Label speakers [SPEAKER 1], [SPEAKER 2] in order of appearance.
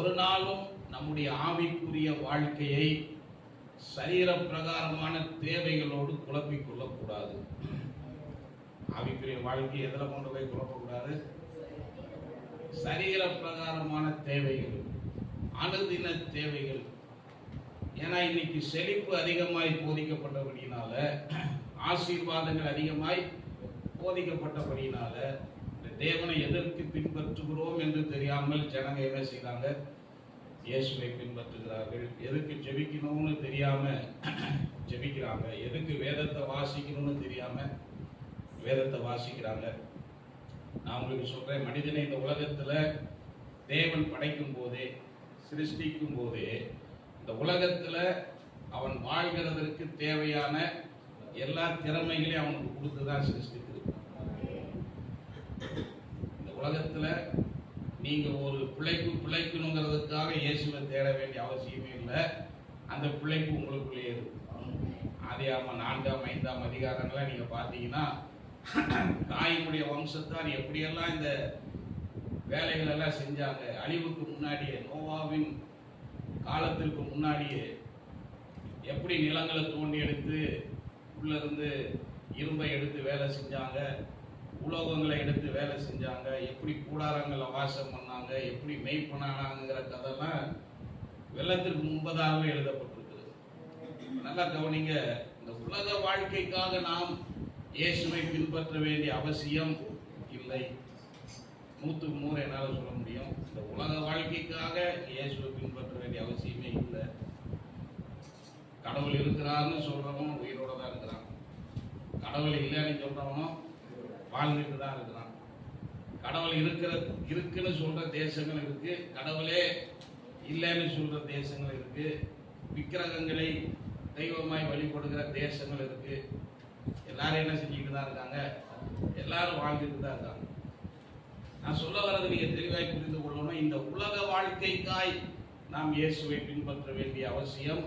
[SPEAKER 1] ஒரு நாளும் நம்முடைய ஆவிக்குரிய வாழ்க்கையை சரீர பிரகாரமான தேவைகளோடு குழப்பிக் கொள்ளக்கூடாது. ஆவிக்குரிய வாழ்க்கை எதில் கொண்டு போய் குழப்பக்கூடாது? சரீர பிரகாரமான தேவைகள், அனுதின தேவைகள். ஏன்னா இன்னைக்கு செழிப்பு அதிகமாய் போதிக்கப்பட்டபடியினால, ஆசீர்வாதங்கள் அதிகமாய் போதிக்கப்பட்டபடியினால தேவனை எதற்கு பின்பற்றுகிறோம் என்று தெரியாமல் ஜனங்க என்ன செய்றாங்க? இயேசுவை பின்பற்றுகிறார்கள். எதுக்கு ஜெபிக்கணும்னு தெரியாம ஜெபிக்கிறாங்க. எதுக்கு வேதத்தை வாசிக்கணும்னு தெரியாம வேதத்தை வாசிக்கிறாங்க. நான் உங்களுக்கு சொல்றேன், மனிதனை இந்த உலகத்துல தேவன் படைக்கும் போதே, சிருஷ்டிக்கும் போதே, இந்த உலகத்துல அவன் வாழ்கிறதற்கு தேவையான எல்லா திறமைகளையும் அவனுக்கு கொடுத்துதான் சிருஷ்டித்திருக்கிறான். இந்த உலகத்துல நீங்க ஒரு பிழைக்கணுங்கிறதுக்காக இயேசுவை தேட வேண்டிய அவசியமே இல்லை. அந்த பிழைப்பு உங்களுக்குள்ளேயே இருக்கு. ஆதியாகமம் 4ஆம் 5ஆம் அதிகாரங்களை நீங்க பார்த்தீங்கன்னா, காயினுடைய வம்சத்தார் எப்படியெல்லாம் இந்த வேலைகள் எல்லாம் செஞ்சாங்க. அழிவுக்கு முன்னாடியே, நோவாவின் காலத்திற்கு முன்னாடியே எப்படி நிலங்களை தோண்டி எடுத்து உள்ள இருந்து இரும்பை எடுத்து வேலை செஞ்சாங்க, உலோகங்களை எடுத்து வேலை செஞ்சாங்க, எப்படி கூடாரங்களை வாசம் பண்ணாங்க, எப்படி மெய்ப்பனானாங்கிற கதைலாம் வெள்ளத்திற்கு முன்பதாகவே எழுதப்பட்டிருக்கிறது. நல்லா கவனிங்க. இந்த உலக வாழ்க்கைக்காக நாம் இயேசுவை பின்பற்ற வேண்டிய அவசியம் இல்லை. 100க்கு 100 என்னால் சொல்ல முடியும். இந்த உலக வாழ்க்கைக்காக இயேசுவை பின்பற்ற வேண்டிய அவசியமே இல்லை. கடவுள் இருக்கிறான்னு சொல்றவன் உயிரோட தான் இருக்கிறான். கடவுள் இல்லைன்னு சொல்றவனும் வாழ்ந்துட்டு தான் இருக்கிறான். கடவுள் இருக்குன்னு சொல்ற தேசங்கள் இருக்கு, கடவுளே இல்லைன்னு சொல்ற தேசங்கள் இருக்கு, விக்கிரகங்களை தெய்வமாய் வழிபடுகிற தேசங்கள் இருக்கு. எல்லாரும் என்ன செஞ்சுட்டு தான் இருக்காங்க? எல்லாரும் வாழ்ந்துட்டு தான் இருக்காங்க. நான் சொல்ல வர்றது நீங்க தெளிவாய் புரிந்து கொள்ளணும். இந்த உலக வாழ்க்கைக்காய் நாம் இயேசுவை பின்பற்ற வேண்டிய அவசியம்